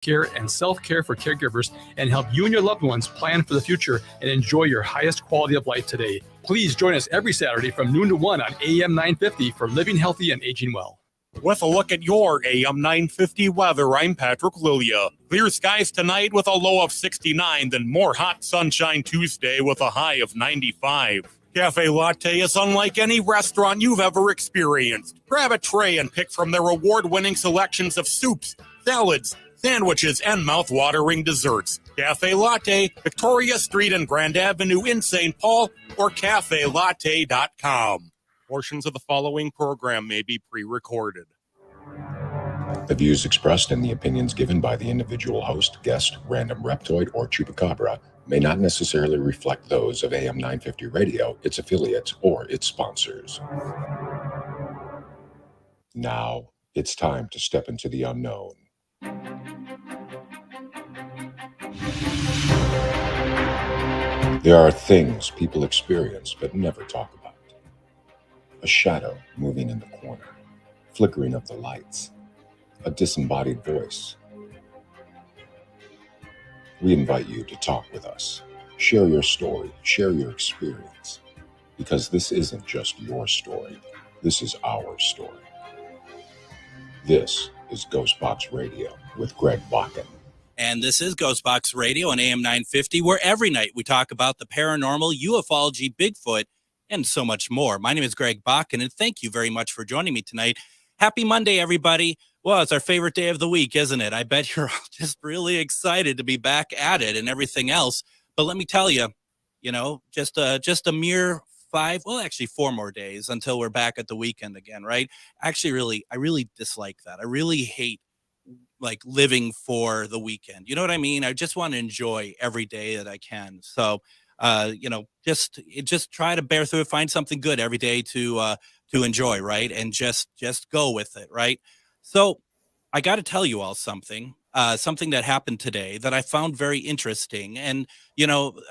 care and self-care for caregivers and help you and your loved ones plan for the future and enjoy your highest quality of life today. Please join us every Saturday from noon to 1 on AM 950 for Living Healthy and Aging Well. With a look at your AM 950 weather, I'm Patrick Lilia. Clear skies tonight with a low of 69, then more hot sunshine Tuesday with a high of 95. Cafe Latte is unlike any restaurant you've ever experienced. Grab a tray and pick from their award-winning selections of soups, salads, sandwiches, and mouth-watering desserts. Cafe Latte, Victoria Street and Grand Avenue in St. Paul, or cafelatte.com. Portions of the following program may be pre-recorded. The views expressed and the opinions given by the individual host, guest, random reptoid, or chupacabra may not necessarily reflect those of AM 950 Radio, its affiliates, or its sponsors. Now, it's time to step into the unknown. There are things people experience but never talk about. A shadow moving in the corner, flickering of the lights, a disembodied voice. We invite you to talk with us. Share your story, share your experience, because this isn't just your story, this is our story. This is GhostBox Radio with Greg Bakun. And this is GhostBox Radio on AM 950, where every night we talk about the paranormal, ufology, Bigfoot, and so much more. My name is Greg Bakun, and thank you very much for joining me tonight. Happy Monday, everybody. Well, it's our favorite day of the week, isn't it? I bet you're all just really excited to be back at it and everything else. But let me tell you, just a mere 4 more days until we're back at the weekend again, right? Actually, I really dislike that. I really hate living for the weekend. You know what I mean? I just want to enjoy every day that I can. So, just try to bear through it, find something good every day to enjoy, right? And just go with it, right? So I got to tell you all something that happened today that I found very interesting. And,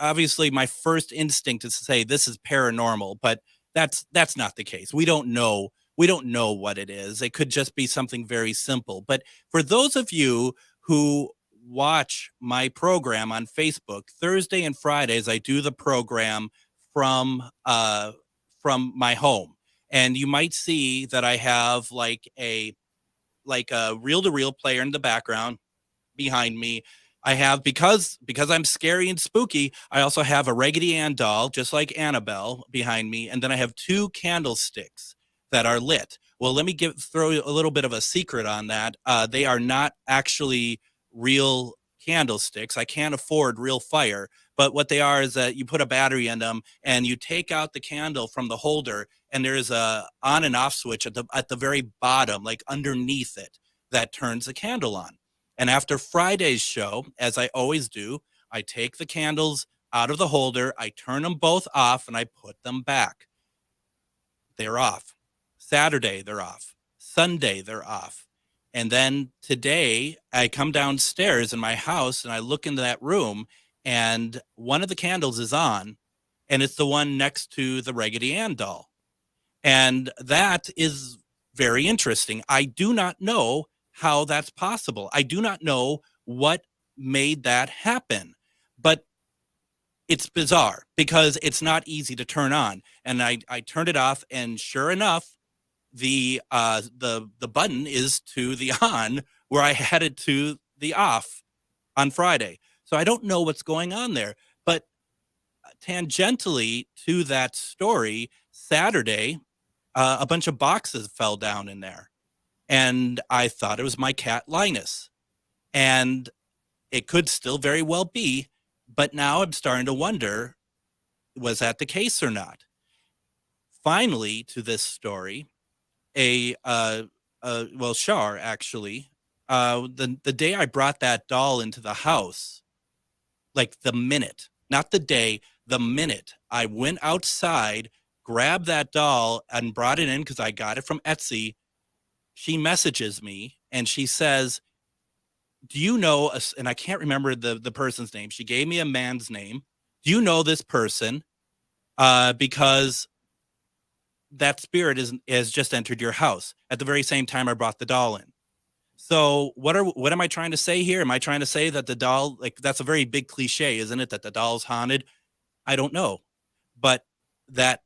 obviously my first instinct is to say this is paranormal, but that's not the case. We don't know what it is. It could just be something very simple. But for those of you who watch my program on Facebook, Thursday and Fridays, I do the program from my home. And you might see that I have a reel-to-reel player in the background behind me. I have, because I'm scary and spooky, I also have a Raggedy Ann doll, just like Annabelle, behind me. And then I have 2 candlesticks that are lit. Well, let me throw a little bit of a secret on that. They are not actually real candlesticks. I can't afford real fire, but what they are is that you put a battery in them and you take out the candle from the holder, and there's a on and off switch at the very bottom, like underneath it, that turns the candle on. And after Friday's show, as I always do, I take the candles out of the holder, I turn them both off, and I put them back. They're off. Saturday, they're off. Sunday, they're off. And then today, I come downstairs in my house and I look into that room, and one of the candles is on, and it's the one next to the Raggedy Ann doll. And that is very interesting. I do not know how that's possible. I do not know what made that happen, but it's bizarre because it's not easy to turn on. And I turned it off, and sure enough, the button is to the on where I had it to the off on Friday. So I don't know what's going on there, but tangentially to that story, Saturday, a bunch of boxes fell down in there, and I thought it was my cat Linus, and it could still very well be, but now I'm starting to wonder, was that the case or not? Finally, to this story, Shar, actually, the day I brought that doll into the house, the minute, not the day, the minute I went outside, grabbed that doll and brought it in because I got it from Etsy, she messages me and she says, do you know, and I can't remember the person's name. She gave me a man's name. Do you know this person? Because that spirit has just entered your house at the very same time I brought the doll in. So what am I trying to say here? Am I trying to say that the doll, like, that's a very big cliche, isn't it? That the doll's haunted? I don't know. But that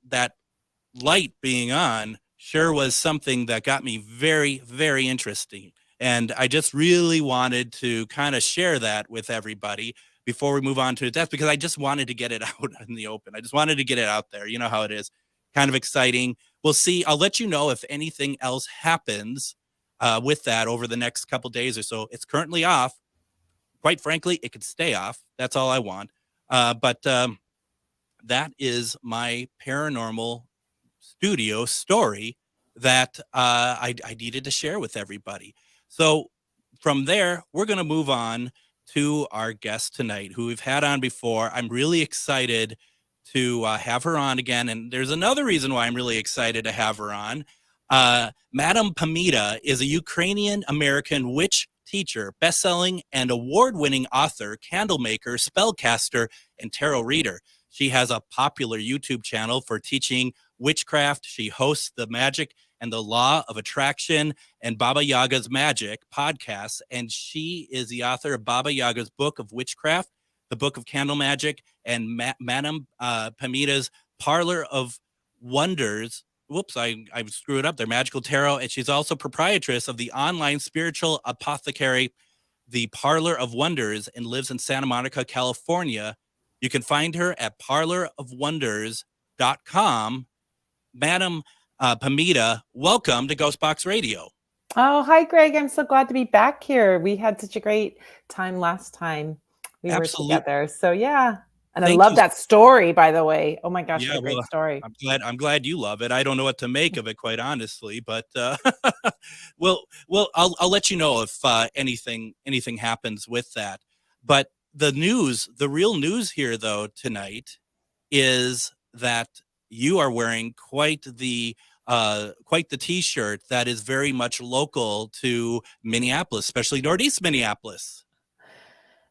light being on sure was something that got me very, very interesting. And I just really wanted to kind of share that with everybody before we move on to death, because I just wanted to get it out in the open. I just wanted to get it out there. You know how it is. Kind of exciting. We'll see. I'll let you know if anything else happens with that over the next couple days or so. It's currently off. Quite frankly, it could stay off. That's all I want. But that is my paranormal studio story that I needed to share with everybody. So from there, we're going to move on to our guest tonight, who we've had on before. I'm really excited to have her on again. And there's another reason why I'm really excited to have her on. Madam Pamita is a Ukrainian-American witch teacher, best-selling and award-winning author, candle maker, spellcaster, and tarot reader. She has a popular YouTube channel for teaching witchcraft. She hosts the Magic and the Law of Attraction and Baba Yaga's Magic podcasts, and she is the author of Baba Yaga's Book of Witchcraft, the Book of Candle Magic, and Madam Pamita's Parlor of Wonders. Whoops, I screwed up there. Magical Tarot. And she's also proprietress of the online spiritual apothecary, the Parlor of Wonders, and lives in Santa Monica, California. You can find her at parlorofwonders.com. Madam Pamita, welcome to GhostBox Radio. Oh, hi, Greg. I'm so glad to be back here. We had such a great time last time we were together. So, yeah. And I love that story, by the way. Oh my gosh, what a great story. I'm glad you love it. I don't know what to make of it, quite honestly, but well, I'll let you know if anything happens with that. But the real news here, though, tonight is that you are wearing quite the T-shirt that is very much local to Minneapolis, especially Northeast Minneapolis.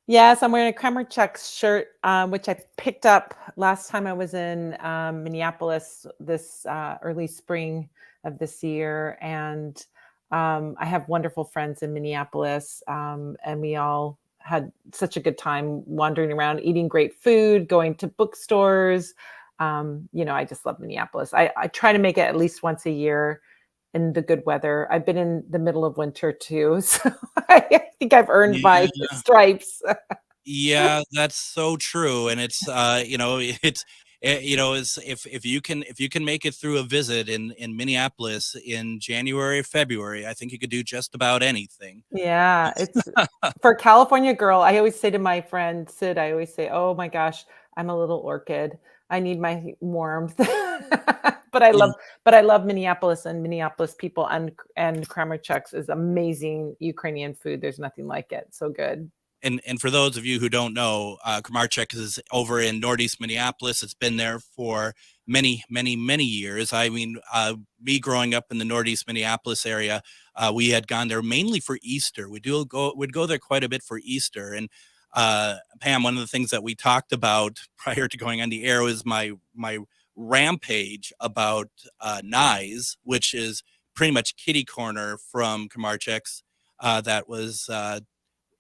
Yes, I'm wearing a Kramer Chuck's shirt, which I picked up last time I was in Minneapolis this early spring of this year. And I have wonderful friends in Minneapolis, and we all had such a good time wandering around, eating great food, going to bookstores. I just love Minneapolis. I try to make it at least once a year in the good weather. I've been in the middle of winter too, so I think I've earned my stripes. Yeah, that's so true. And it's if you can make it through a visit in Minneapolis in January, February, I think you could do just about anything. Yeah, it's for a California girl. I always say to my friend Sid, I always say, "Oh my gosh, I'm a little orchid. I need my warmth." But I love Minneapolis and Minneapolis people, and Kramer Chuck's is amazing Ukrainian food. There's nothing like it. So good. And for those of you who don't know, Kramarchuk is over in Northeast Minneapolis. It's been there for many, many, many years. I mean, me growing up in the Northeast Minneapolis area, we had gone there mainly for Easter. We'd go there quite a bit for Easter. And Pam, one of the things that we talked about prior to going on the air was my rampage about Nyes, which is pretty much kitty corner from Kramarchuk's. That was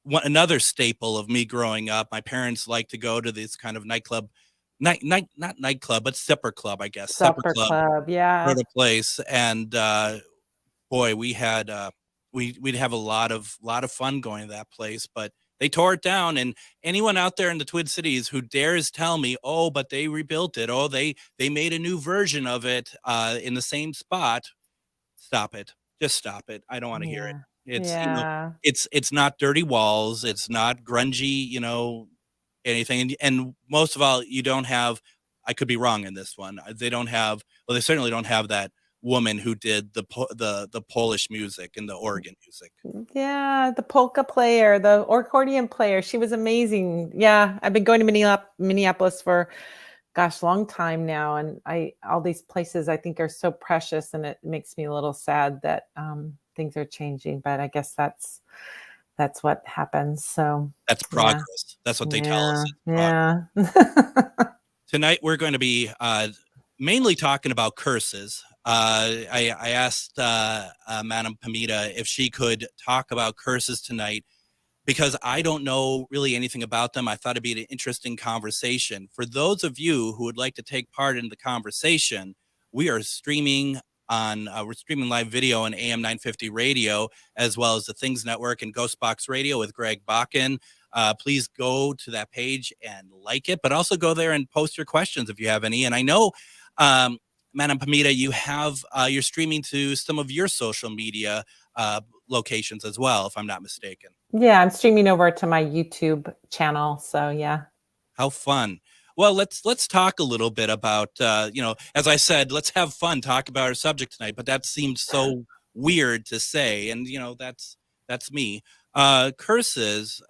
another staple of me growing up. My parents liked to go to this kind of nightclub, not nightclub, but supper club, I guess. Supper club, yeah. Sort of place. And boy, we had we'd have a lot of fun going to that place, but they tore it down. And anyone out there in the Twin Cities who dares tell me, "Oh, but they rebuilt it. Oh, they made a new version of it in the same spot," stop it. Just stop it. I don't want to hear it. It's it's not dirty walls. It's not grungy, anything. And most of all, you don't have. I could be wrong in this one. They don't have. Well, they certainly don't have that woman who did the Polish music and the organ music. Yeah, the polka player, the accordion player. She was amazing. Yeah, I've been going to Minneapolis for, gosh, long time now, and all these places I think are so precious, and it makes me a little sad that things are changing. But I guess that's what happens. So that's progress. Yeah. That's what they tell us. Yeah. Tonight we're going to be mainly talking about curses. I asked Madam Pamita if she could talk about curses tonight because I don't know really anything about them. I thought it'd be an interesting conversation. For those of you who would like to take part in the conversation, we are streaming we're streaming live video on AM 950 radio, as well as the Things Network and GhostBox Radio with Greg Bakun. Please go to that page and like it, but also go there and post your questions if you have any. And I know, Madam Pamita, you have you're streaming to some of your social media locations as well, if I'm not mistaken. Yeah, I'm streaming over to my YouTube channel. So yeah. How fun. Well, let's talk a little bit about as I said, let's have fun, talk about our subject tonight, but that seems so weird to say, and that's me. Curses,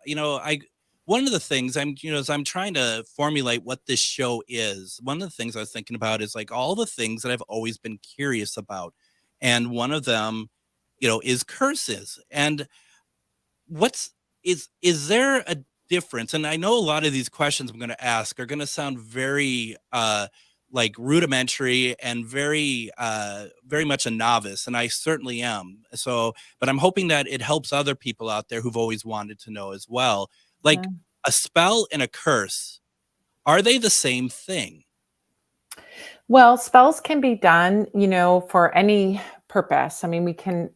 one of the things as I'm trying to formulate what this show is, one of the things I was thinking about is like all the things that I've always been curious about. And one of them, is curses. And is there a difference? And I know a lot of these questions I'm going to ask are going to sound very like rudimentary and very much a novice, and I certainly am. So, but I'm hoping that it helps other people out there who've always wanted to know as well. Like a spell and a curse, are they the same thing? Well, spells can be done, for any purpose. I mean, we can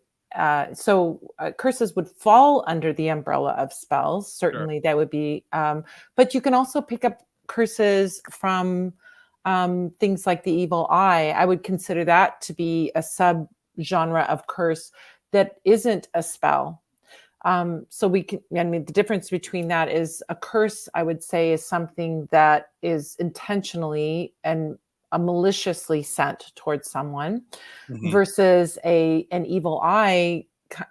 curses would fall under the umbrella of spells. Certainly, that would be. But you can also pick up curses from things like the evil eye. I would consider that to be a subgenre of curse that isn't a spell. So the difference between that is a curse, I would say, is something that is intentionally and maliciously sent towards someone versus an evil eye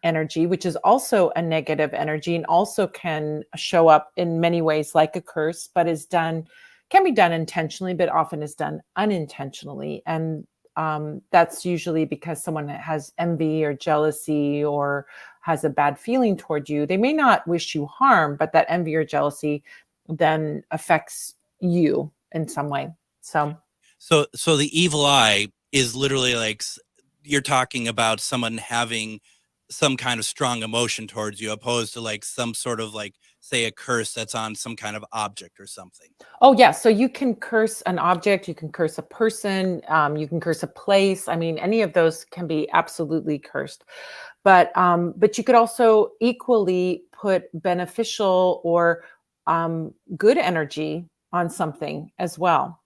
energy, which is also a negative energy and also can show up in many ways like a curse, but can be done intentionally, but often is done unintentionally. And that's usually because someone has envy or jealousy or has a bad feeling toward you. They may not wish you harm, but that envy or jealousy then affects you in some way. So the evil eye is literally like you're talking about someone having some kind of strong emotion towards you, opposed to like some sort of like, say, a curse that's on some kind of object or something. Oh yeah, so you can curse an object, you can curse a person, you can curse a place. I mean, any of those can be absolutely cursed. But you could also equally put beneficial or good energy on something as well.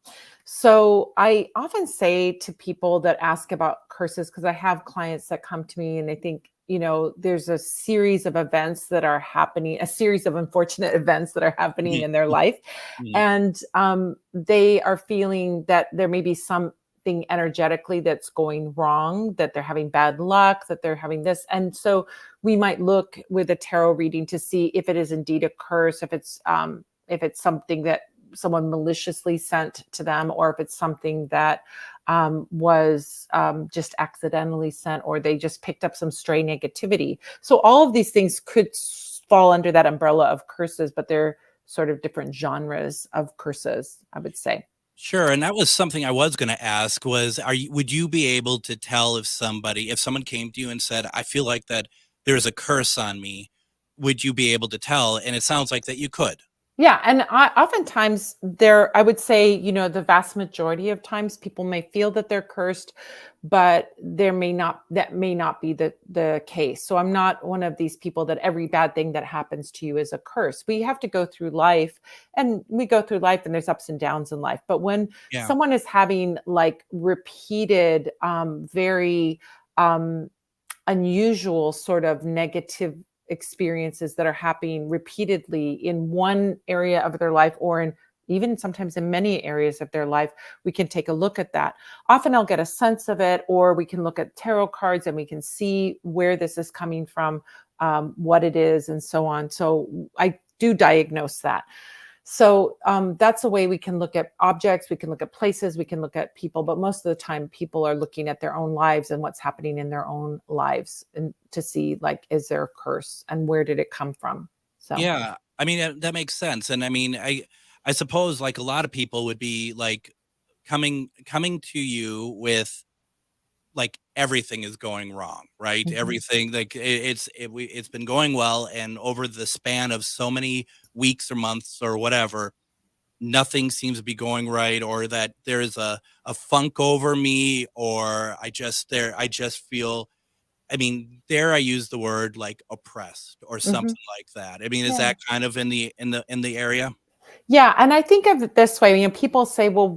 So I often say to people that ask about curses, because I have clients that come to me and they think, there's a series of events that are happening, a series of unfortunate events that are happening in their life. And they are feeling that there may be something energetically that's going wrong, that they're having bad luck, that they're having this. And so we might look with a tarot reading to see if it is indeed a curse, if it's something that someone maliciously sent to them, or if it's something that was just accidentally sent, or they just picked up some stray negativity. So all of these things could fall under that umbrella of curses, but they're sort of different genres of curses, I would say. Sure. And that was something I was going to ask was, would you be able to tell if someone came to you and said, I feel like that there's a curse on me, would you be able to tell? And it sounds like that you could. Yeah. And oftentimes I would say, the vast majority of times people may feel that they're cursed, but that may not be the case. So I'm not one of these people that every bad thing that happens to you is a curse. We have to go through life, and there's ups and downs in life. But when someone is having like repeated, very unusual sort of negative experiences that are happening repeatedly in one area of their life, or even sometimes in many areas of their life, we can take a look at that. Often I'll get a sense of it, or we can look at tarot cards and we can see where this is coming from, what it is, and so on. So I do diagnose that. So that's a way we can look at objects, we can look at places, we can look at people, but most of the time people are looking at their own lives and what's happening in their own lives, and to see like, is there a curse and where did it come from? So yeah, I mean, that makes sense. And I mean, I suppose like a lot of people would be like coming to you with like everything is going wrong, right? Mhm. Everything, like it's been going well, and over the span of so many weeks or months or whatever, nothing seems to be going right, or that there's a funk over me, or I just feel, I mean, dare I use the word like oppressed or Mhm. something like that. I mean, is Yeah. that kind of in the area? Yeah, and I think of it this way, people say, well,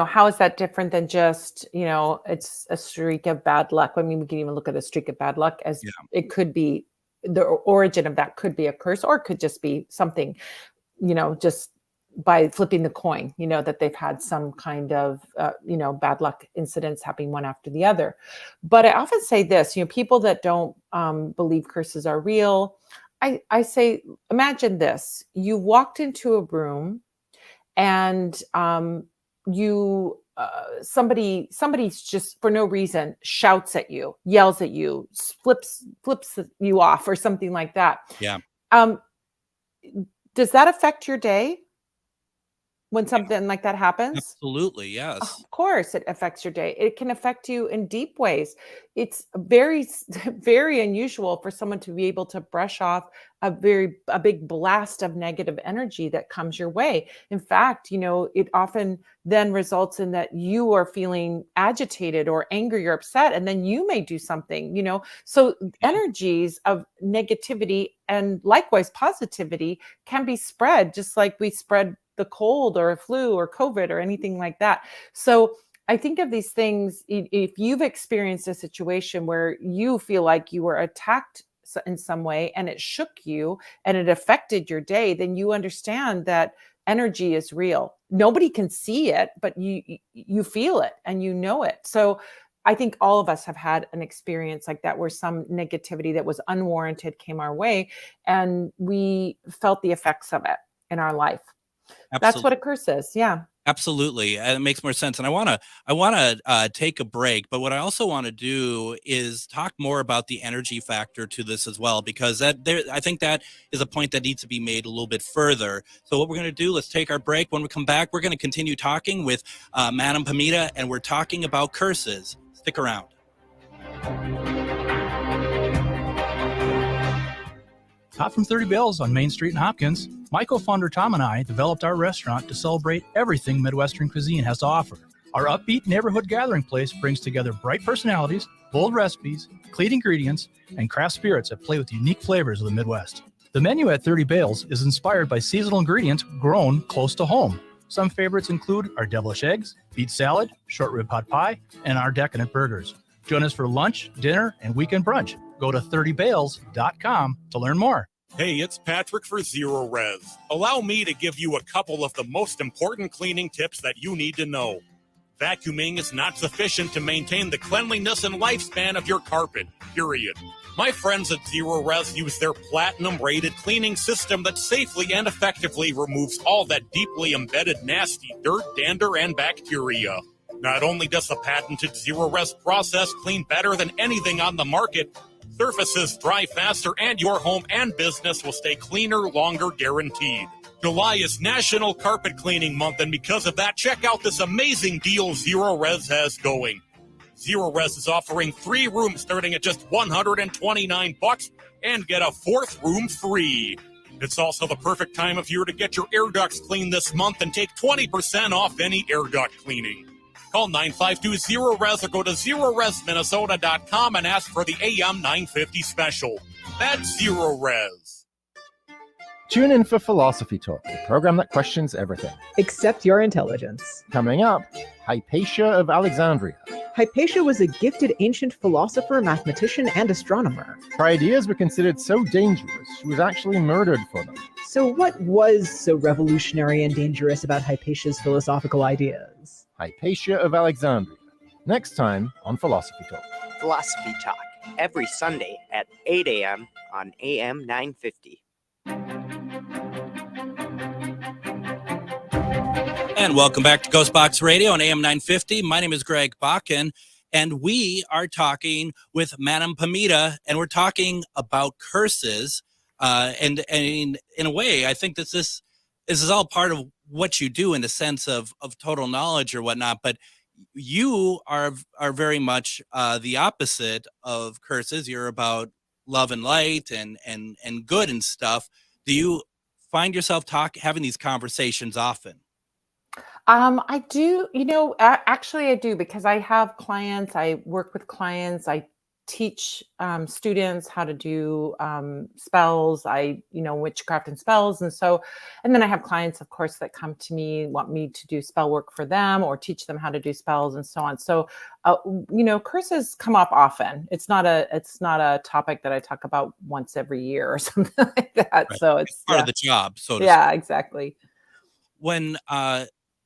how is that different than just, it's a streak of bad luck? I mean, we can even look at a streak of bad luck as Yeah. it could be the origin of that could be a curse, or it could just be something, just by flipping the coin, that they've had some kind of, bad luck incidents happening one after the other. But I often say this, people that don't believe curses are real, I say, imagine this: you walked into a room and you somebody's just for no reason shouts at you, yells at you, flips you off, or something like that. Yeah. Um, does that affect your day when something like that happens? Absolutely. Yes. Of course, it affects your day. It can affect you in deep ways. It's very, very unusual for someone to be able to brush off a big blast of negative energy that comes your way. In fact, it often then results in that you are feeling agitated or angry or upset, and then you may do something. So energies of negativity and likewise positivity can be spread, just like we spread the cold or a flu or COVID or anything like that. So I think of these things, if you've experienced a situation where you feel like you were attacked in some way and it shook you and it affected your day, then you understand that energy is real. Nobody can see it, but you feel it and you know it. So I think all of us have had an experience like that, where some negativity that was unwarranted came our way and we felt the effects of it in our life. That's what Absolutely. a curse is. Yeah. Absolutely. And it makes more sense. And I want to take a break, but what I also want to do is talk more about the energy factor to this as well, because I think that is a point that needs to be made a little bit further. So what we're going to do, let's take our break. When we come back, we're going to continue talking with Madam Pamita, and we're talking about curses. Stick around. Hot from 30 Bells on Main Street in Hopkins, my co-founder Tom and I developed our restaurant to celebrate everything Midwestern cuisine has to offer. Our upbeat neighborhood gathering place brings together bright personalities, bold recipes, clean ingredients, and craft spirits that play with the unique flavors of the Midwest. The menu at 30 Bales is inspired by seasonal ingredients grown close to home. Some favorites include our devilish eggs, beet salad, short rib pot pie, and our decadent burgers. Join us for lunch, dinner, and weekend brunch. Go to 30bales.com to learn more. Hey, it's Patrick for Zero Res. Allow me to give you a couple of the most important cleaning tips that you need to know. Vacuuming is not sufficient to maintain the cleanliness and lifespan of your carpet, period. My friends at Zero Res use their platinum-rated cleaning system that safely and effectively removes all that deeply embedded nasty dirt, dander, and bacteria. Not only does the patented Zero Res process clean better than anything on the market, surfaces dry faster, and your home and business will stay cleaner longer, guaranteed. July is National Carpet Cleaning Month, and because of that, check out this amazing deal Zero Res has going. Zero Res is offering 3 rooms starting at just $129 and get a 4th room free. It's also the perfect time of year to get your air ducts cleaned this month and take 20% off any air duct cleaning. Call 952-ZERO-RES or go to ZeroResMinnesota.com and ask for the AM 950 special. That's Zero Res. Tune in for Philosophy Talk, the program that questions everything. Except your intelligence. Coming up, Hypatia of Alexandria. Hypatia was a gifted ancient philosopher, mathematician, and astronomer. Her ideas were considered so dangerous, she was actually murdered for them. So what was so revolutionary and dangerous about Hypatia's philosophical ideas? Hypatia of Alexandria. Next time on Philosophy Talk. Philosophy Talk, every Sunday at 8 a.m. on AM 950. And welcome back to GhostBox Radio on AM 950. My name is Greg Bakun, and we are talking with Madam Pamita, and we're talking about curses. And in a way, I think this is all part of what you do in the sense of total knowledge or whatnot. But you are very much the opposite of curses. You're about love and light and good and stuff. Do you find yourself having these conversations often? I do, actually I do because I have clients, I work with clients, I teach students how to do spells, witchcraft and spells. And then I have clients, of course, that come to me, want me to do spell work for them or teach them how to do spells and so on. So, curses come up often. It's not a topic that I talk about once every year or something like that. Right. So It's it's, part yeah, of the job, so to speak. yeah, exactly. When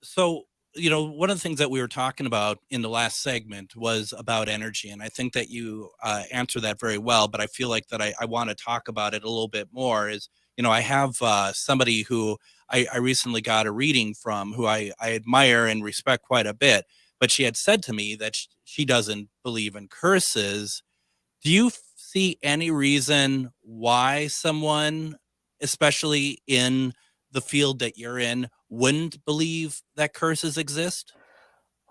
so one of the things that we were talking about in the last segment was about energy, and I think that you answer that very well, but I feel like that I want to talk about it a little bit more. Is I have somebody who I recently got a reading from, who I admire and respect quite a bit, but she had said to me that she doesn't believe in curses. Do you see any reason why someone, especially in the field that you're in, wouldn't believe that curses exist?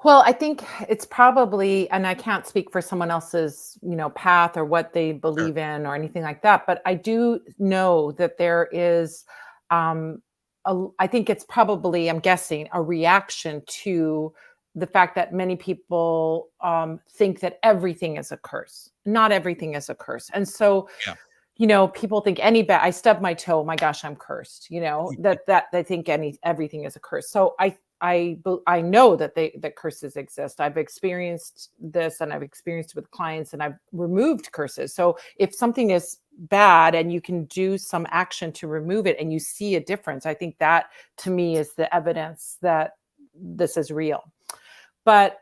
Well, I think it's probably, and I can't speak for someone else's, path or what they Sure. believe in or anything like that, but I do know that there is, um, I think it's probably, I'm guessing, a reaction to the fact that many people think that everything is a curse. Not everything is a curse. And so, Yeah. people think I stub my toe, oh my gosh, I'm cursed, that they think everything is a curse. So I know that curses exist. I've experienced this and I've experienced it with clients and I've removed curses. So if something is bad and you can do some action to remove it and you see a difference, I think that to me is the evidence that this is real. But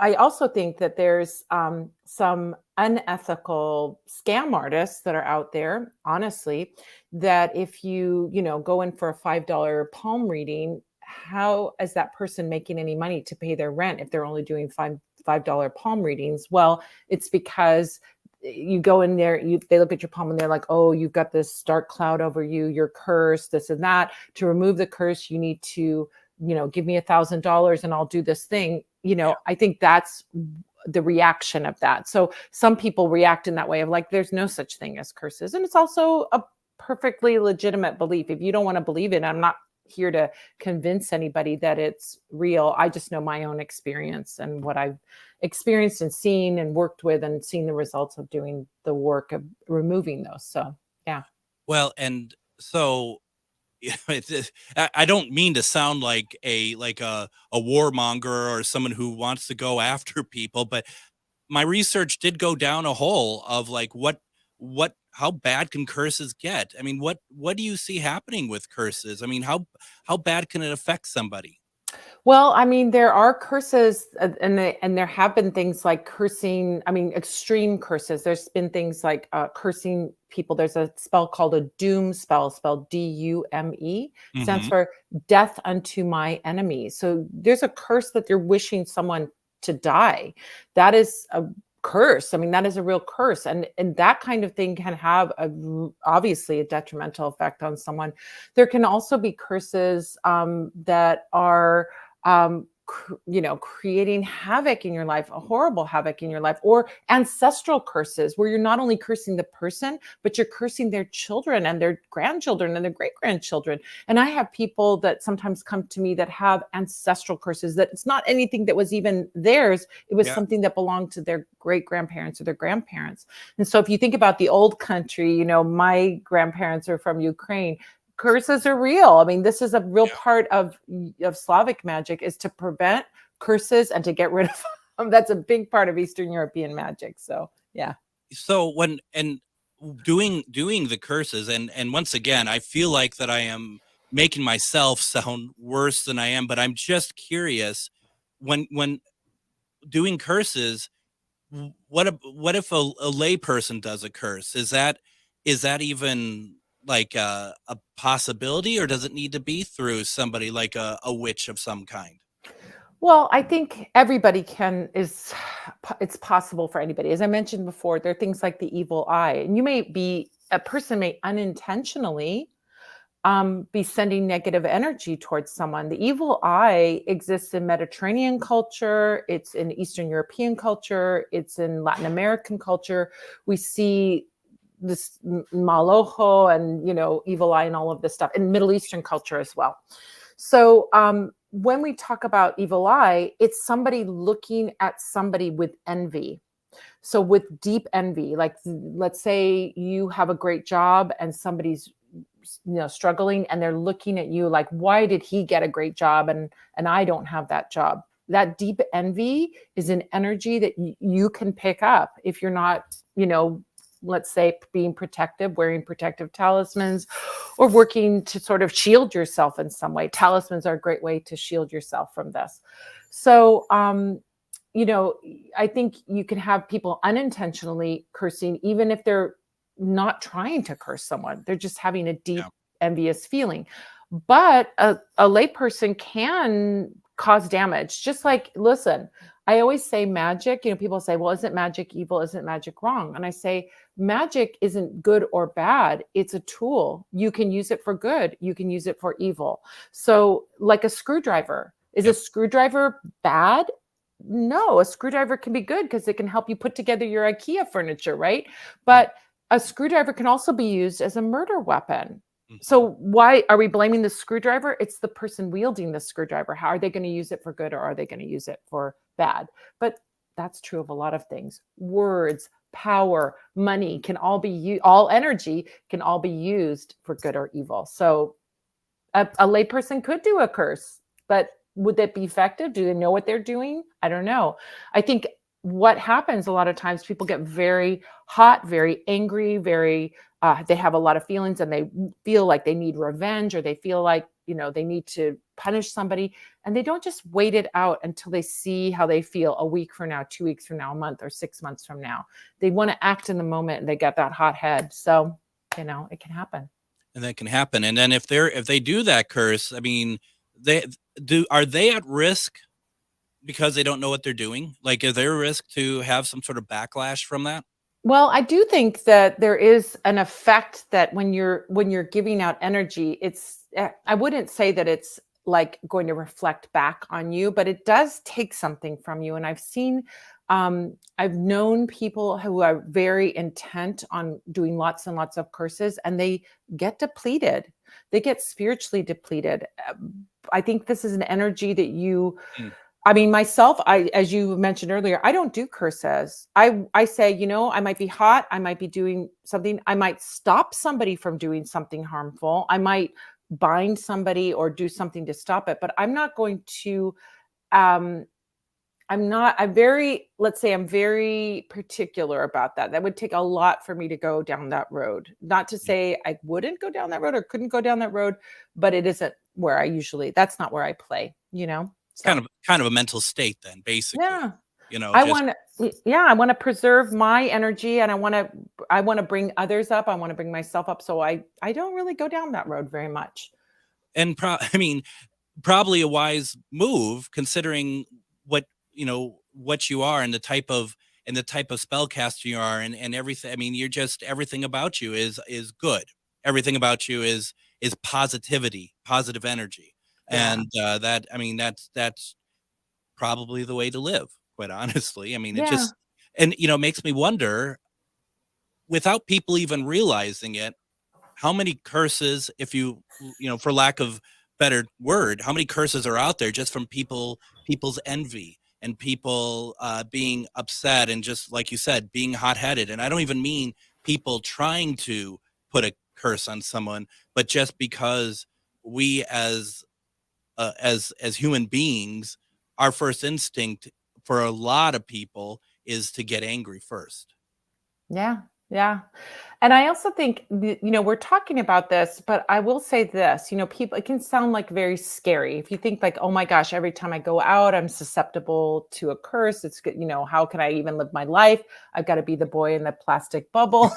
I also think that there's some unethical scam artists that are out there, honestly, that if go in for a $5 palm reading, how is that person making any money to pay their rent if they're only doing $5 palm readings? Well, it's because you go in there, they look at your palm and they're like, oh, you've got this dark cloud over you, you're cursed, this and that. To remove the curse, you need to give me $1,000 and I'll do this thing. I think that's the reaction of that. So some people react in that way of like, there's no such thing as curses. And it's also a perfectly legitimate belief. If you don't want to believe it, I'm not here to convince anybody that it's real. I just know my own experience and what I've experienced and seen and worked with and seen the results of doing the work of removing those. So, yeah. Well, and so I don't mean to sound like a warmonger or someone who wants to go after people, but my research did go down a hole of like what how bad can curses get? I mean, what do you see happening with curses? I mean, how bad can it affect somebody? Well, I mean, there are curses, and there have been things like cursing. I mean, extreme curses. There's been things like cursing people. There's a spell called a doom spell, spelled Dume. Stands Hmm. for death unto my enemy. So there's a curse that you're wishing someone to die. That is a curse. I mean, that is a real curse, and that kind of thing can have obviously a detrimental effect on someone. There can also be curses that are creating havoc in your life, a horrible havoc in your life, or ancestral curses where you're not only cursing the person, but you're cursing their children and their grandchildren and their great grandchildren. And I have people that sometimes come to me that have ancestral curses that it's not anything that was even theirs. It was Yeah. something that belonged to their great grandparents or their grandparents. And so if you think about the old country, my grandparents are from Ukraine. Curses are real. I mean, this is a real Yeah. part of Slavic magic, is to prevent curses and to get rid of them. That's a big part of Eastern European magic. So, yeah. So when and doing the curses, and once again, I feel like that I am making myself sound worse than I am, but I'm just curious, when doing curses, what if a lay person does a curse? Is that even like a possibility, or does it need to be through somebody like a witch of some kind? Well, I think everybody it's possible for anybody. As I mentioned before, there are things like the evil eye. And a person may unintentionally be sending negative energy towards someone. The evil eye exists in Mediterranean culture, it's in Eastern European culture, it's in Latin American culture. We see this mal ojo and, evil eye and all of this stuff in Middle Eastern culture as well. So when we talk about evil eye, it's somebody looking at somebody with envy. So with deep envy, like let's say you have a great job and somebody's struggling, and they're looking at you like, why did he get a great job and I don't have that job? That deep envy is an energy that you can pick up if you're not, let's say, being protective, wearing protective talismans, or working to sort of shield yourself in some way. Talismans are a great way to shield yourself from this. So, I think you can have people unintentionally cursing, even if they're not trying to curse someone. They're just having a deep envious feeling. But a layperson can cause damage. Just like, listen, I always say magic, people say, well, isn't magic evil? Isn't magic wrong? And I say, magic isn't good or bad. It's a tool. You can use it for good. You can use it for evil. So like a screwdriver, is a screwdriver bad? No, a screwdriver can be good because it can help you put together your IKEA furniture, right? But a screwdriver can also be used as a murder weapon. So why are we blaming the screwdriver? It's the person wielding the screwdriver. How are they going to use it for good, or are they going to use it for bad? But that's true of a lot of things. Words, power, money can all be used. All energy can all be used for good or evil. So a layperson could do a curse, but would that be effective? Do they know what they're doing? I don't know. I think what happens a lot of times, people get very hot, very angry, they have a lot of feelings, and they feel like they need revenge, or they feel like, they need to punish somebody, and they don't just wait it out until they see how they feel a week from now, 2 weeks from now, a month, or 6 months from now. They want to act in the moment, and they get that hot head. So, it can happen. And that can happen. And then if they do that curse, I mean, are they at risk because they don't know what they're doing? Like, is there a risk to have some sort of backlash from that? Well, I do think that there is an effect that when you're giving out energy, I wouldn't say that it's like going to reflect back on you, but it does take something from you. And I've known people who are very intent on doing lots and lots of curses, and they get depleted. They get spiritually depleted. I think this is an energy that I mean, myself, as you mentioned earlier, I don't do curses. I say, I might be hot. I might be doing something. I might stop somebody from doing something harmful. I might bind somebody or do something to stop it, but I'm not going to, I'm very particular about that. That would take a lot for me to go down that road. Not to say I wouldn't go down that road or couldn't go down that road, but it isn't where that's not where I play, So. Kind of a mental state then, basically. Yeah. I want to preserve my energy, and I want to bring others up. I want to bring myself up. So I don't really go down that road very much. And probably a wise move, considering what you are and the type of spellcaster you are, and everything. I mean, everything about you is good. Everything about you is positivity, positive energy. And that's probably the way to live, quite honestly. I mean, it makes me wonder, without people even realizing it, how many curses, if for lack of better word, how many curses are out there just from people's envy and people being upset, and just like you said, being hot-headed. And I don't even mean people trying to put a curse on someone, but just because we as human beings, our first instinct for a lot of people is to get angry first. Yeah. Yeah. And I also think, we're talking about this, but I will say this, people, it can sound like very scary. If you think like, oh my gosh, every time I go out, I'm susceptible to a curse. It's good. How can I even live my life? I've got to be the boy in the plastic bubble,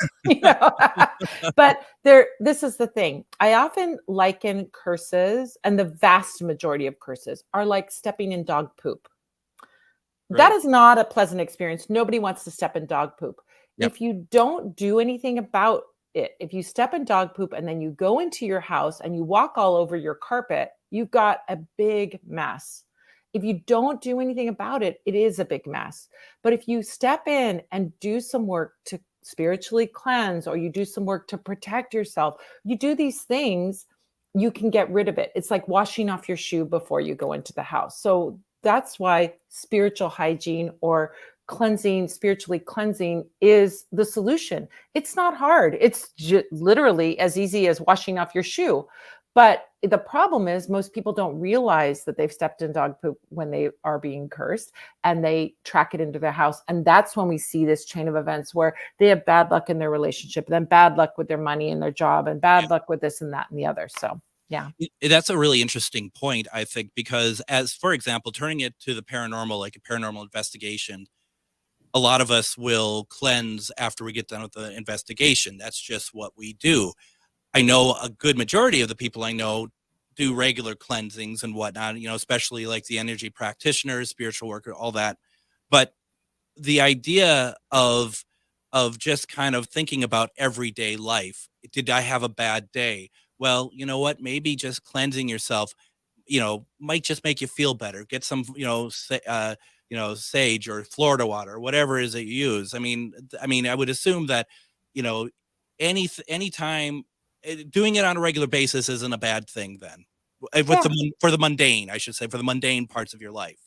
But this is the thing. I often liken curses, and the vast majority of curses are like stepping in dog poop. Right. That is not a pleasant experience. Nobody wants to step in dog poop. Yep. If you don't do anything about it. If you step in dog poop and then you go into your house and you walk all over your carpet, you've got a big mess. If you don't do anything about it, it is a big mess. But if you step in and do some work to spiritually cleanse, or you do some work to protect yourself, you do these things, you can get rid of it. It's like washing off your shoe before you go into the house. So that's why spiritual hygiene or spiritually cleansing is the solution. It's not hard. It's literally as easy as washing off your shoe. But the problem is most people don't realize that they've stepped in dog poop when they are being cursed, and they track it into their house. And that's when we see this chain of events where they have bad luck in their relationship, then bad luck with their money and their job, and bad luck with this and that and the other. So, yeah. That's a really interesting point, I think, because as, for example, turning it to the paranormal, like a paranormal investigation, a lot of us will cleanse after we get done with the investigation. That's just what we do. I know a good majority of the people I know do regular cleansings and whatnot, especially like the energy practitioners, spiritual worker, all that. But the idea of just kind of thinking about everyday life, did I have a bad day? Well, you know what? Maybe just cleansing yourself, might just make you feel better. Get some, sage or Florida water, whatever it is that you use. I mean, I would assume that, anytime doing it on a regular basis isn't a bad thing then. For the mundane, I should say, for the mundane parts of your life.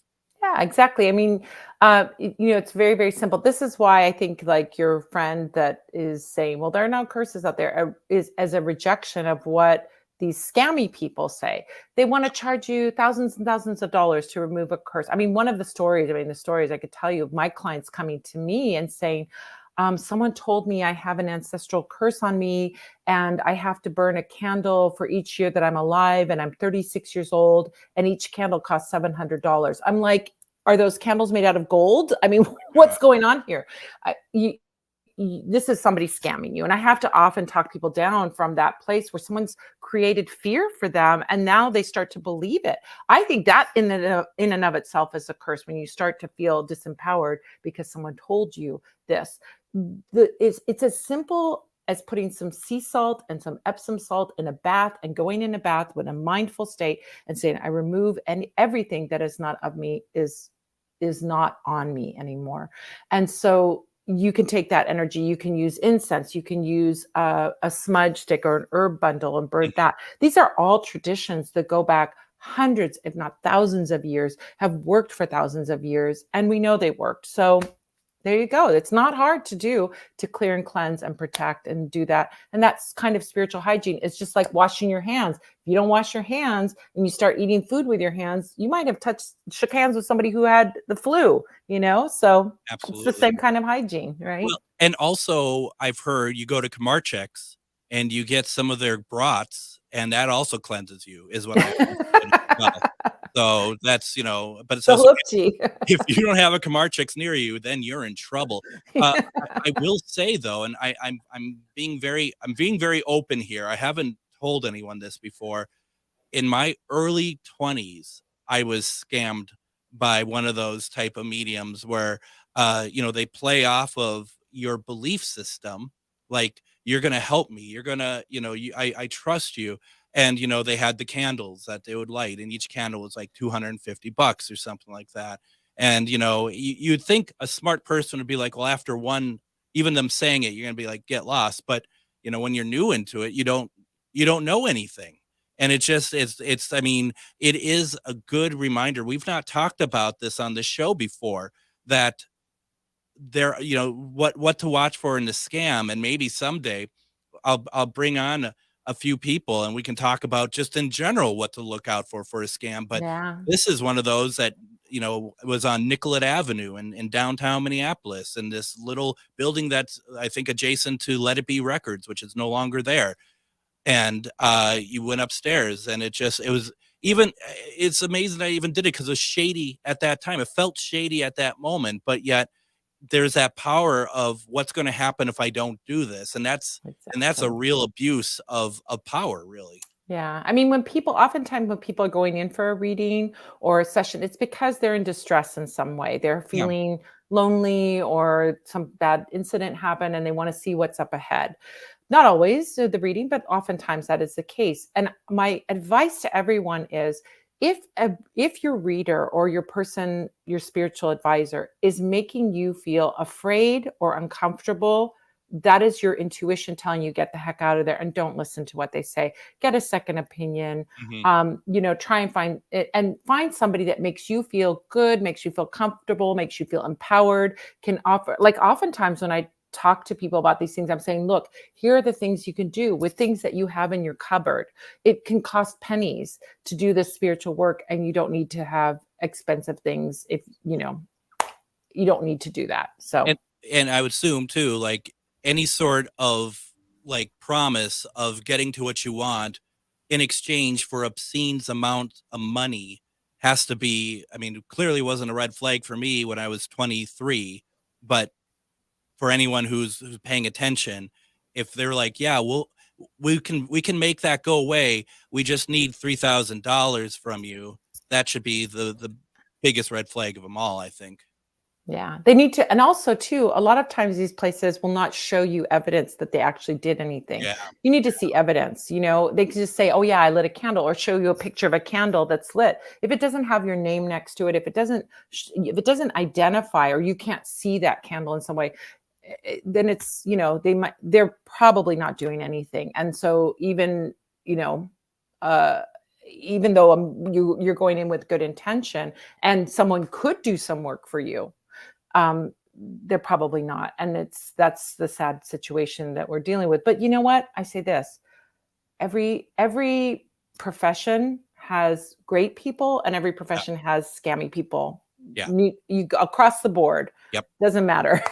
Yeah, exactly. I mean, it's very, very simple. This is why I think like your friend that is saying, well, there are no curses out there, is as a rejection of what these scammy people say. They want to charge you thousands and thousands of dollars to remove a curse. I mean, the stories I could tell you of my clients coming to me and saying, someone told me I have an ancestral curse on me and I have to burn a candle for each year that I'm alive, and I'm 36 years old, and each candle costs $700. I'm like, are those candles made out of gold? I mean, what's going on here? This is somebody scamming you. And I have to often talk people down from that place where someone's created fear for them, and now they start to believe it. I think that in and of itself is a curse, when you start to feel disempowered because someone told you this. It's as simple as putting some sea salt and some Epsom salt in a bath, and going in a bath with a mindful state and saying, I remove everything that is not of me, is not on me anymore. And so you can take that energy, you can use incense, you can use a smudge stick or an herb bundle and burn that. These are all traditions that go back hundreds, if not thousands of years, have worked for thousands of years, and we know they worked. So there you go. It's not hard to do, to clear and cleanse and protect and do that. And that's kind of spiritual hygiene. It's just like washing your hands. If you don't wash your hands and you start eating food with your hands, you might have shook hands with somebody who had the flu, So Absolutely. It's the same kind of hygiene, right? Well, and also I've heard you go to Kamarchek's and you get some of their brats, and that also cleanses you, is what I've heard. So that's, but it's also, if you don't have a Kamarchek's near you, then you're in trouble. I will say though, and I'm being very open here. I haven't told anyone this before. In my early 20s, I was scammed by one of those type of mediums where, they play off of your belief system. Like, you're going to help me. You're going to, I trust you. And, they had the candles that they would light, and each candle was like $250 or something like that. And, you'd think a smart person would be like, well, after one, even them saying it, you're going to be like, get lost. But, when you're new into it, you don't know anything. And it is a good reminder. We've not talked about this on the show before, that there, what to watch for in the scam. And maybe someday I'll bring on a few people and we can talk about just in general what to look out for a scam. But This is one of those that, was on Nicollet Avenue in downtown Minneapolis, in this little building that's, I think, adjacent to Let It Be Records, which is no longer there. And you went upstairs, and it's amazing I even did it, because it was shady at that time. It felt shady at that moment, but yet there's that power of what's going to happen if I don't do this. And that's a real abuse of power, really. Yeah. I mean, oftentimes when people are going in for a reading or a session, it's because they're in distress in some way. They're feeling lonely, or some bad incident happened, and they want to see what's up ahead. Not always the reading, but oftentimes that is the case. And my advice to everyone is if your reader or your person, your spiritual advisor is making you feel afraid or uncomfortable, that is your intuition telling you get the heck out of there and don't listen to what they say. Get a second opinion. Try and find it and find somebody that makes you feel good, makes you feel comfortable, makes you feel empowered, can offer, like oftentimes when I talk to people about these things, I'm saying, look, here are the things you can do with things that you have in your cupboard. It can cost pennies to do this spiritual work, and you don't need to have expensive things if you don't need to do that. So and I would assume too, like any sort of like promise of getting to what you want in exchange for obscene amount of money has to be, I mean, it clearly wasn't a red flag for me when I was 23, but for anyone who's paying attention, if they're like, yeah, we can make that go away, we just need $3,000 from you, that should be the biggest red flag of them all, I think. yeah, they need to. And also too, a lot of times these places will not show you evidence that they actually did anything. Yeah. You need to see evidence. They can just say, oh yeah, I lit a candle, or show you a picture of a candle that's lit. If it doesn't have your name next to it, if it doesn't identify, or you can't see that candle in some way, then it's, they're probably not doing anything. And so even though you're going in with good intention and someone could do some work for you, they're probably not. And that's the sad situation that we're dealing with. But you know what? I say this, every profession has great people and every profession has scammy people. Yeah. You across the board. Yep. Doesn't matter.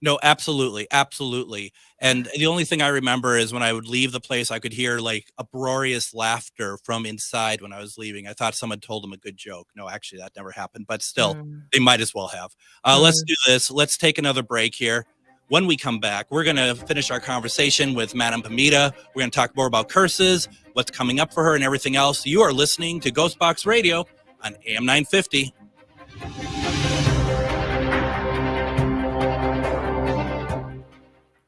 No, absolutely. Absolutely. And the only thing I remember is when I would leave the place, I could hear like uproarious laughter from inside when I was leaving. I thought someone told them a good joke. No, actually that never happened, but still they might as well have. Let's do this. Let's take another break here. When we come back, we're going to finish our conversation with Madam Pamita. We're going to talk more about curses, what's coming up for her and everything else. You are listening to GhostBox Radio on AM 950.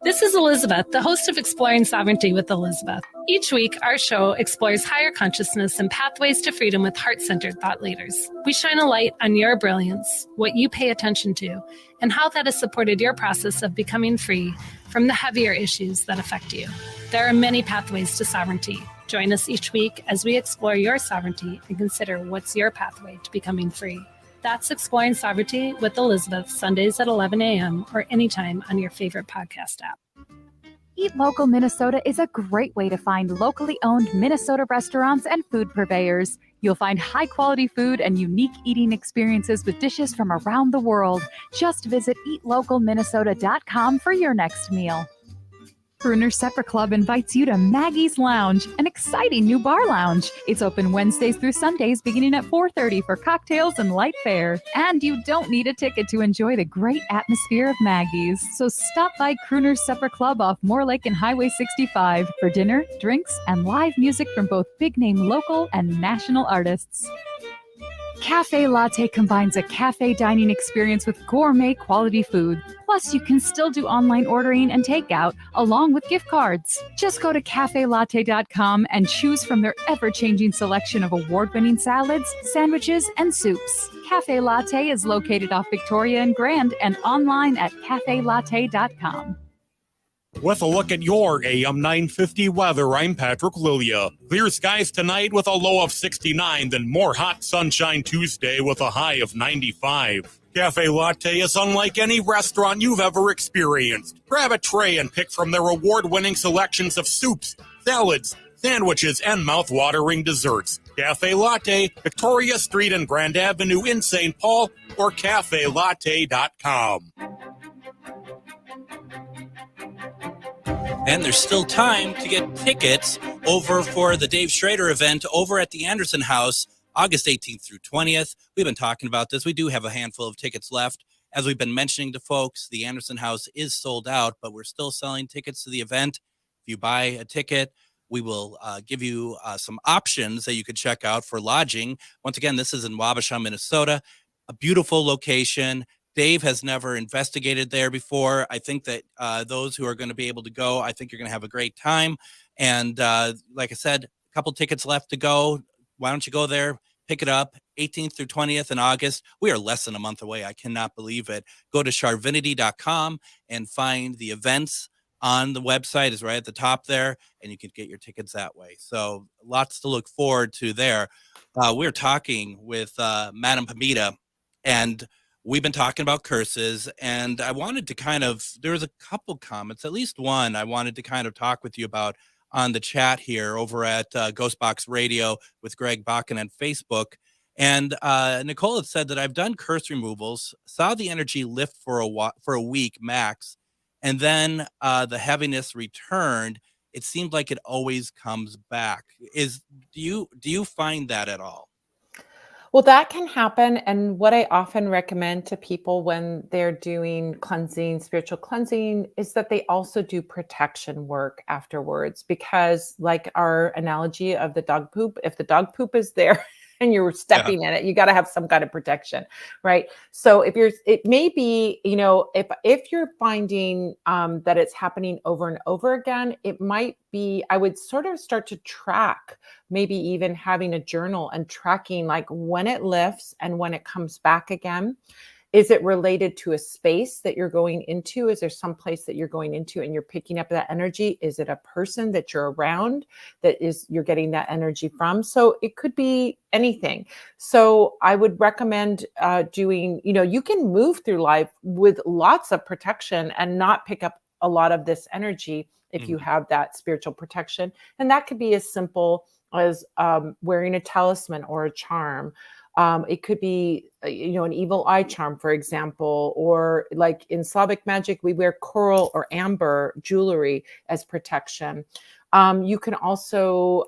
This is Elizabeth, the host of Exploring Sovereignty with Elizabeth. Each week, our show explores higher consciousness and pathways to freedom with heart-centered thought leaders. We shine a light on your brilliance, what you pay attention to, and how that has supported your process of becoming free from the heavier issues that affect you. There are many pathways to sovereignty. Join us each week as we explore your sovereignty and consider what's your pathway to becoming free. That's Exploring Sovereignty with Elizabeth, Sundays at 11 a.m. or anytime on your favorite podcast app. Eat Local Minnesota is a great way to find locally owned Minnesota restaurants and food purveyors. You'll find high-quality food and unique eating experiences with dishes from around the world. Just visit eatlocalminnesota.com for your next meal. Crooner Supper Club invites you to Maggie's Lounge, an exciting new bar lounge. It's open Wednesdays through Sundays beginning at 4:30 for cocktails and light fare. And you don't need a ticket to enjoy the great atmosphere of Maggie's. So stop by Crooner Supper Club off Moore Lake and Highway 65 for dinner, drinks, and live music from both big-name local and national artists. Cafe Latte combines a cafe dining experience with gourmet quality food. Plus, you can still do online ordering and takeout along with gift cards. Just go to cafelatte.com and choose from their ever-changing selection of award-winning salads, sandwiches, and soups. Cafe Latte is located off Victoria and Grand and online at cafelatte.com. With a look at your AM 950 weather, I'm Patrick Lilia. Clear skies tonight with a low of 69, then more hot sunshine Tuesday with a high of 95. Cafe Latte is unlike any restaurant you've ever experienced. Grab a tray and pick from their award-winning selections of soups, salads, sandwiches, and mouth-watering desserts. Cafe Latte, Victoria Street and Grand Avenue in St. Paul, or cafelatte.com. And there's still time to get tickets over for the Dave Schrader event over at the Anderson House, August 18th through 20th. We've been talking about this. We do have a handful of tickets left. As we've been mentioning to folks, the Anderson House is sold out, but we're still selling tickets to the event. If you buy a ticket, we will give you some options that you could check out for lodging. Once again, this is in Wabasha, Minnesota, a beautiful location. Dave has never investigated there before. I think that those who are going to be able to go, I think you're going to have a great time. And like I said, a couple tickets left to go. Why don't you go there, pick it up, 18th through 20th in August. We are less than a month away. I cannot believe it. Go to charvinity.com and find the events on the website is right at the top there, and you can get your tickets that way. So lots to look forward to there. We're talking with Madam Pamita, and we've been talking about curses, and I wanted to there was a couple comments, at least one I wanted to kind of talk with you about on the chat here over at GhostBox Radio with Greg Bakun on Facebook. And Nicole had said that I've done curse removals, saw the energy lift for a week max, and then the heaviness returned. It seemed like it always comes back. Do you find that at all? Well, that can happen. And what I often recommend to people when they're doing cleansing, spiritual cleansing, is that they also do protection work afterwards. Because, like our analogy of the dog poop, if the dog poop is there and you're stepping in it, you got to have some kind of protection, right? So it may be, if you're finding that it's happening over and over again, it might be, I would sort of start to track, maybe even having a journal and tracking like when it lifts and when it comes back again. Is it related to a space that you're going into? Is there some place that you're going into and you're picking up that energy? Is it a person that you're around you're getting that energy from? So it could be anything. So I would recommend doing, you can move through life with lots of protection and not pick up a lot of this energy if you have that spiritual protection. And that could be as simple as wearing a talisman or a charm. It could be, an evil eye charm, for example, or like in Slavic magic, we wear coral or amber jewelry as protection. You can also,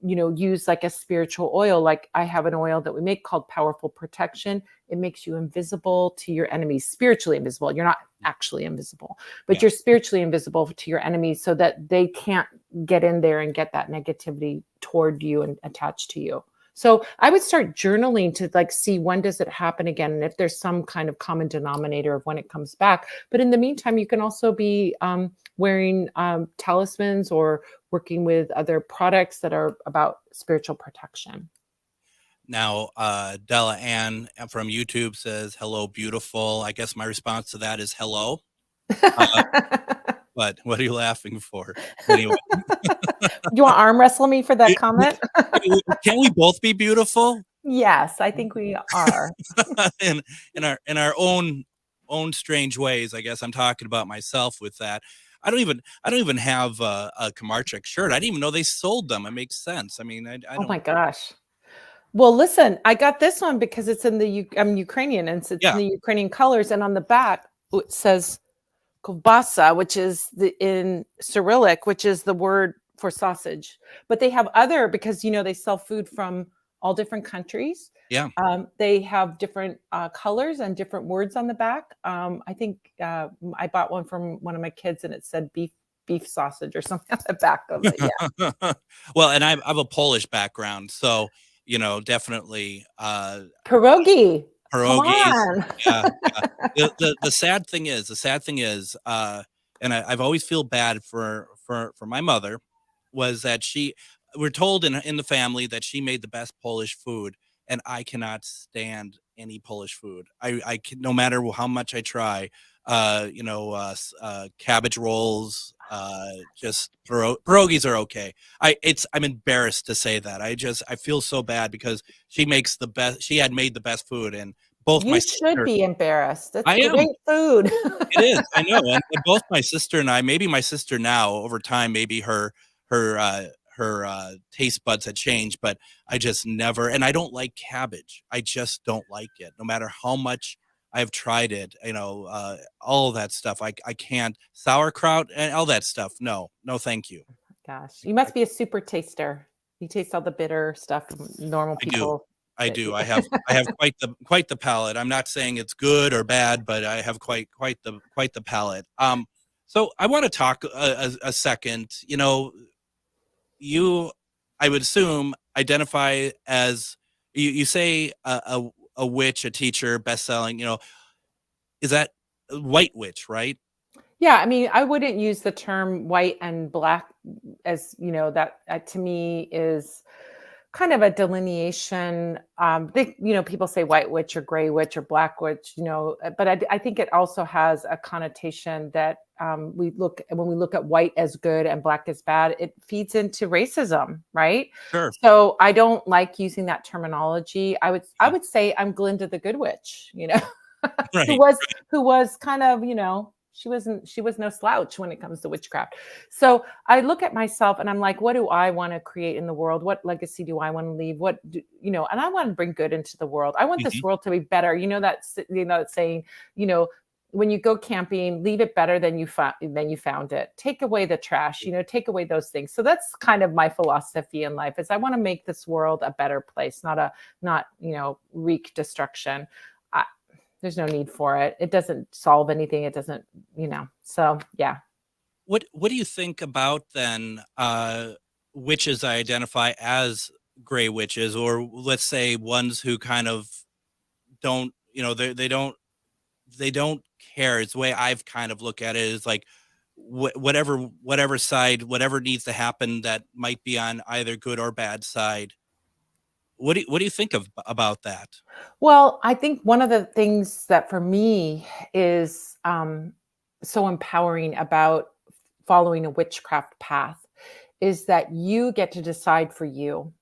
use like a spiritual oil. Like I have an oil that we make called Powerful Protection. It makes you invisible to your enemies, spiritually invisible. You're not actually invisible, but you're spiritually invisible to your enemies so that they can't get in there and get that negativity toward you and attached to you. So I would start journaling to like see when does it happen again, and if there's some kind of common denominator of when it comes back. But in the meantime, you can also be wearing talismans or working with other products that are about spiritual protection. Now, Della Ann from YouTube says, "Hello, beautiful." I guess my response to that is hello. But what are you laughing for? Anyway. You want to arm wrestle me for that comment? Can we both be beautiful? Yes, I think we are. in our own strange ways. I guess I'm talking about myself with that. I don't even have a Kamarchik shirt. I didn't even know they sold them. It makes sense. I mean, I don't. Oh my gosh. Well, listen, I got this one because it's in I'm Ukrainian, and it's in the Ukrainian colors, and on the back it says kovbasa, which is in Cyrillic, which is the word for sausage. But they have other, because they sell food from all different countries. Yeah. They have different colors and different words on the back. I think I bought one from one of my kids, and it said beef sausage or something on the back of it. Yeah. Well, and I have a Polish background, so definitely pierogi. Pierogies. Yeah. The sad thing is, and I've always feel bad for my mother, was that we're told in the family that she made the best Polish food, and I cannot stand any Polish food. I can, no matter how much I try, cabbage rolls, just pierogies are okay. I'm embarrassed to say that. I feel so bad because she had made the best food, and both you my should be embarrassed. That's great food. It is. I know. And both my sister and I, maybe my sister now over time, maybe her taste buds had changed, but I just never, and I don't like cabbage. I just don't like it. No matter how much I've tried it, all of that stuff. I can't. Sauerkraut and all that stuff. No, thank you. Gosh, you must be a super taster. You taste all the bitter stuff normal people. I do. I have quite the palate. I'm not saying it's good or bad, but I have quite the palate. So I want to talk a second. You, I would assume, identify as you say a witch, a teacher, best-selling. is that white witch, right? Yeah, I mean, I wouldn't use the term white and black as, that to me is kind of a delineation. People say white witch or gray witch or black witch, but I think it also has a connotation that when we look at white as good and black as bad, it feeds into racism, right? Sure. So I don't like using that terminology. I would say I'm Glinda the Good Witch, Right. who was kind of, she was no slouch when it comes to witchcraft. So I look at myself and I'm like, what do I want to create in the world? What legacy do I want to leave? And I want to bring good into the world. I want this world to be better. That saying, when you go camping, leave it better than you found it. Take away the trash, take away those things. So that's kind of my philosophy in life, is I want to make this world a better place, not wreak destruction. There's no need for it. It doesn't solve anything. It doesn't, so yeah. What do you think about then witches I identify as gray witches, or let's say ones who kind of don't, they don't care. It's the way I've kind of look at it, is like whatever side, whatever needs to happen that might be on either good or bad side. What do you think about that? Well, I think one of the things that for me is so empowering about following a witchcraft path is that you get to decide for you.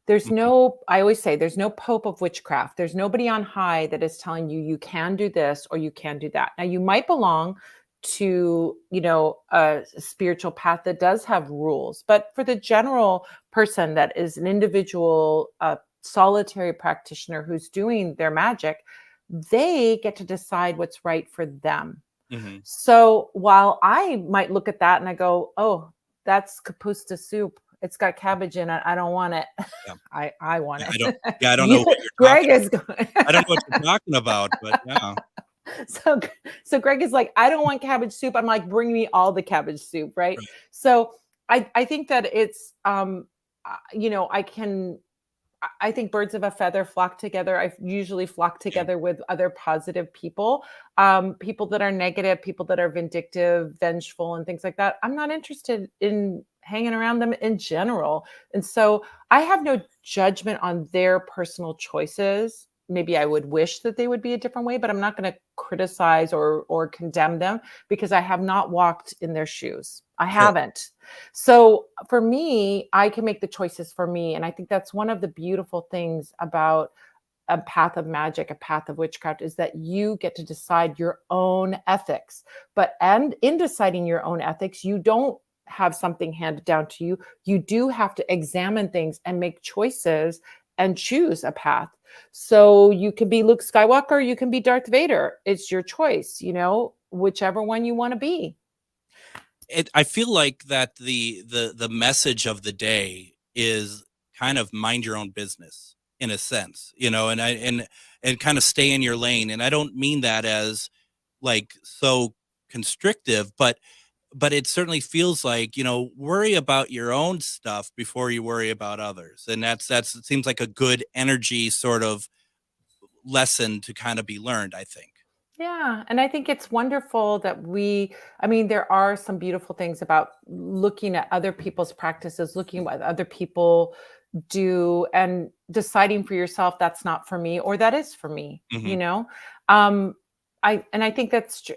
I always say there's no pope of witchcraft. There's nobody on high that is telling you you can do this or you can do that. Now, you might belong to, a spiritual path that does have rules, but for the general person that is an individual, solitary practitioner who's doing their magic, they get to decide what's right for them. Mm-hmm. So while I might look at that and I go, oh, that's kapusta soup. It's got cabbage in it. I don't want it. Yeah. I want it. I don't know what you're Greg talking is going. I don't know what you're talking about, but yeah. So Greg is like, I don't want cabbage soup. I'm like, bring me all the cabbage soup, right? So I think that it's, I think birds of a feather flock together. I usually flock together with other positive people, people that are negative, people that are vindictive, vengeful, and things like that. I'm not interested in hanging around them in general. And so I have no judgment on their personal choices. Maybe I would wish that they would be a different way, but I'm not going to criticize or condemn them because I have not walked in their shoes. I haven't. So for me, I can make the choices for me. And I think that's one of the beautiful things about a path of magic, a path of witchcraft, is that you get to decide your own ethics. And in deciding your own ethics, you don't have something handed down to you. You do have to examine things and make choices and choose a path. So you can be Luke Skywalker, you can be Darth Vader. It's your choice, whichever one you want to be. I feel like that the message of the day is kind of mind your own business in a sense, and kind of stay in your lane. And I don't mean that as like so constrictive, but it certainly feels like, worry about your own stuff before you worry about others. And it seems like a good energy sort of lesson to kind of be learned, I think. Yeah. And I think it's wonderful that there are some beautiful things about looking at other people's practices, looking at what other people do and deciding for yourself, that's not for me, or that is for me, I think that's true.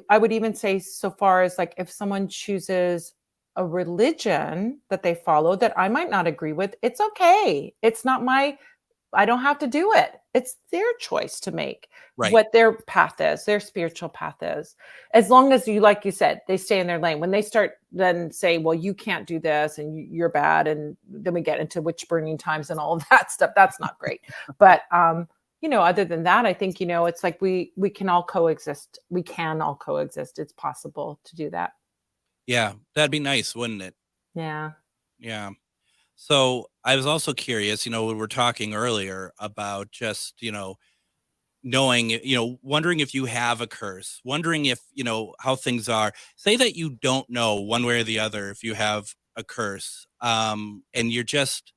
I would even say so far as like, if someone chooses a religion that they follow that I might not agree with, it's okay. It's not I don't have to do it. It's their choice to make what their path is, their spiritual path is. As long as like you said, they stay in their lane. When they start then say, well, you can't do this and you're bad. And then we get into witch burning times and all of that stuff. That's not great. But, other than that, I think, it's like we can all coexist. We can all coexist. It's possible to do that. Yeah, that'd be nice, wouldn't it? Yeah. Yeah. So I was also curious, we were talking earlier about just, knowing, wondering if you have a curse, wondering if, how things are. Say that you don't know one way or the other if you have a curse, and you're just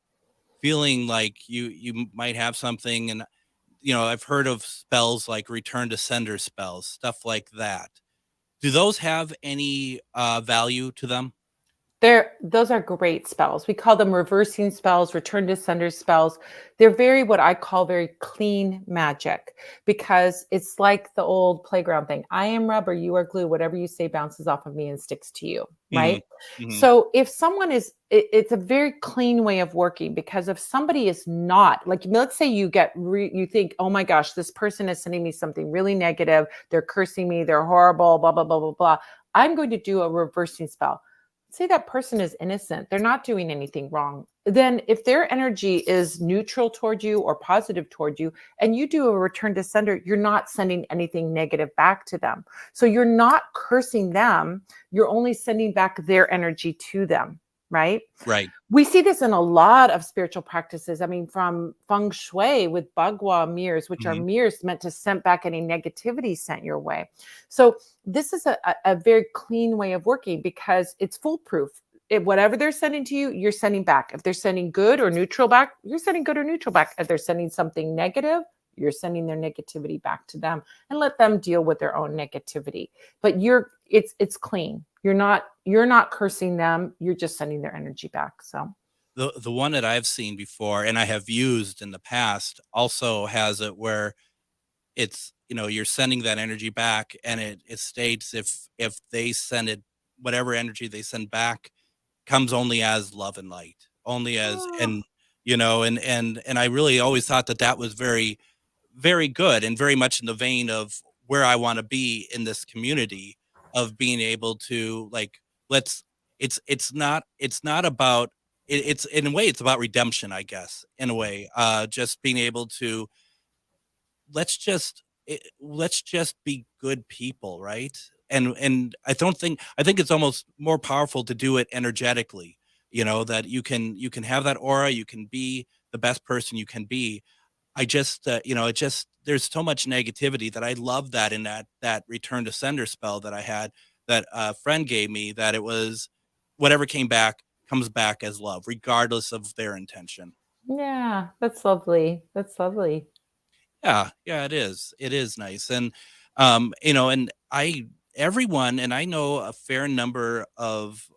feeling like you might have something, and I've heard of spells like return to sender spells, stuff like that. Do those have any value to them? Those are great spells. We call them reversing spells, return to sender spells. They're very what I call very clean magic, because it's like the old playground thing. I am rubber, you are glue. Whatever you say bounces off of me and sticks to you, right? So if someone it's a very clean way of working, because if somebody is not, like, let's say you you think, oh my gosh, this person is sending me something really negative. They're cursing me. They're horrible, blah, blah, blah, blah, blah. I'm going to do a reversing spell. Say that person is innocent, they're not doing anything wrong. Then if their energy is neutral toward you or positive toward you, and you do a return to sender, you're not sending anything negative back to them. So you're not cursing them, you're only sending back their energy to them, right? Right. We see this in a lot of spiritual practices. I mean, from feng shui with bagua mirrors, which are mirrors meant to send back any negativity sent your way. So this is a very clean way of working, because it's foolproof. Whatever they're sending to you, you're sending back. If they're sending good or neutral back, you're sending good or neutral back. If they're sending something negative, you're sending their negativity back to them, and let them deal with their own negativity. But it's clean. You're not cursing them. You're just sending their energy back. So the one that I've seen before and I have used in the past also has it where it's, you're sending that energy back, and it states if they send it, whatever energy they send back comes only as love and light, only as, and I really always thought that was very, very good, and very much in the vein of where I want to be in this community, of being able to, like, it's not about it's in a way, it's about redemption, I guess, in a way, just being able to, let's just be good people, right? And I think it's almost more powerful to do it energetically, that you can have that aura, you can be the best person you can be. I just, there's so much negativity that I love that in that return to sender spell that I had, that a friend gave me, that it was whatever came back comes back as love, regardless of their intention. yeah, that's lovely. That's lovely. Yeah, yeah, it is. It is nice. And, and everyone, and I know a fair number of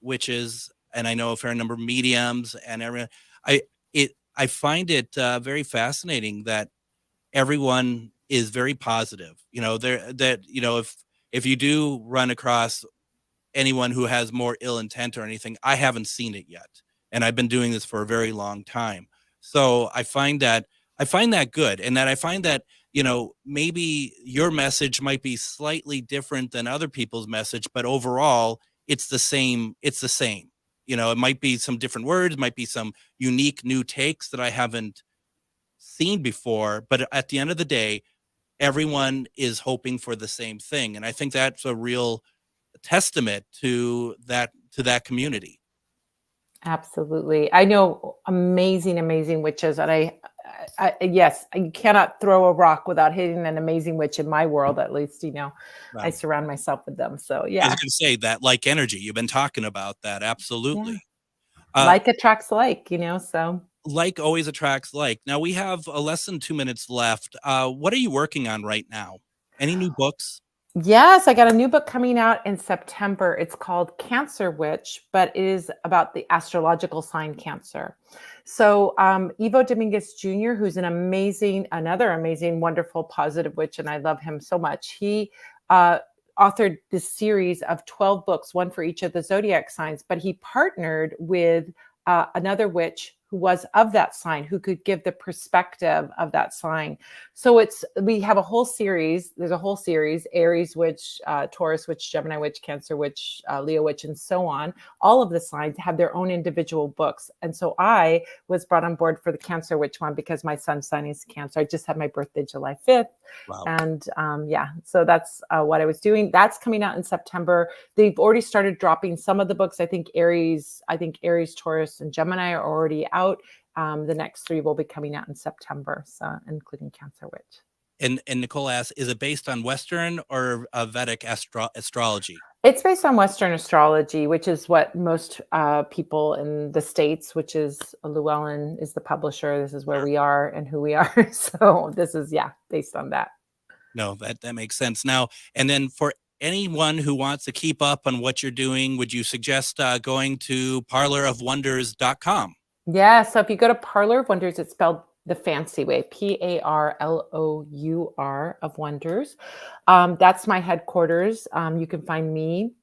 witches, and I know a fair number of mediums, and I find it very fascinating that everyone is very positive. If you do run across anyone who has more ill intent or anything, I haven't seen it yet, and I've been doing this for a very long time. So I find that good, and that I find that maybe your message might be slightly different than other people's message, but overall it's the same. It's the same. It might be some different words, might be some unique new takes that I haven't seen before, but at the end of the day, everyone is hoping for the same thing, and I think that's a real testament to that community. Absolutely. I know amazing, amazing witches. And I yes, you cannot throw a rock without hitting an amazing witch in my world, at least, I Right. surround myself with them. So I was yeah, going to say that, like, energy. You've been talking about that. yeah. Absolutely. Like attracts like, so. Like always attracts like. Now we have less than 2 minutes left. What are you working on right now? Any new books? Yes, I got a new book coming out in September. It's called Cancer Witch, but it is about the astrological sign Cancer. So Ivo Dominguez Jr., who's another amazing, wonderful, positive witch, and I love him so much. He authored this series of 12 books, one for each of the zodiac signs, but he partnered with another witch who was of that sign, who could give the perspective of that sign. So we have a whole series. There's a whole series: Aries witch, Taurus witch, Gemini witch, Cancer witch, Leo witch, and so on. All of the signs have their own individual books. And so I was brought on board for the Cancer witch one because my son's sign is Cancer. I just had my birthday July 5th. Wow. And so that's what I was doing. That's coming out in September. They've already started dropping some of the books. I think Aries, Taurus, and Gemini are already out. The next 3 will be coming out in September, so including Cancer Witch. And Nicole asks, is it based on Western or Vedic astrology? It's based on Western astrology, which is what most people in the States, which is Llewellyn is the publisher. This is where we are and who we are. So this is, based on that. No, that makes sense. Now, and then for anyone who wants to keep up on what you're doing, would you suggest going to parlorofwonders.com? Yeah. So if you go to Parlor of Wonders, it's spelled the fancy way, PARLOUR of Wonders. That's my headquarters. You can find me,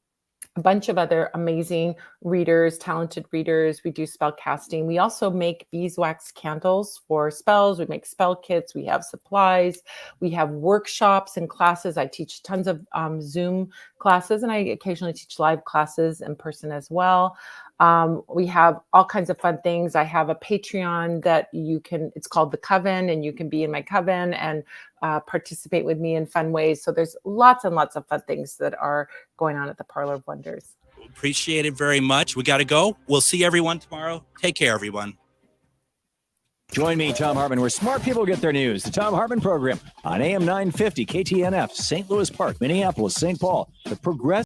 a bunch of other amazing readers, talented readers. We do spell casting. We also make beeswax candles for spells. We make spell kits. We have supplies. We have workshops and classes. I teach tons of Zoom classes, and I occasionally teach live classes in person as well. We have all kinds of fun things. I have a Patreon that it's called The Coven, and you can be in my coven and participate with me in fun ways. So there's lots and lots of fun things that are going on at the Parlor of Wonders. Appreciate it very much. We got to go. We'll see everyone tomorrow. Take care, everyone. Join me, Tom Hartman, where smart people get their news. The Tom Hartman Program on AM 950, KTNF, St. Louis Park, Minneapolis, St. Paul. The Progressive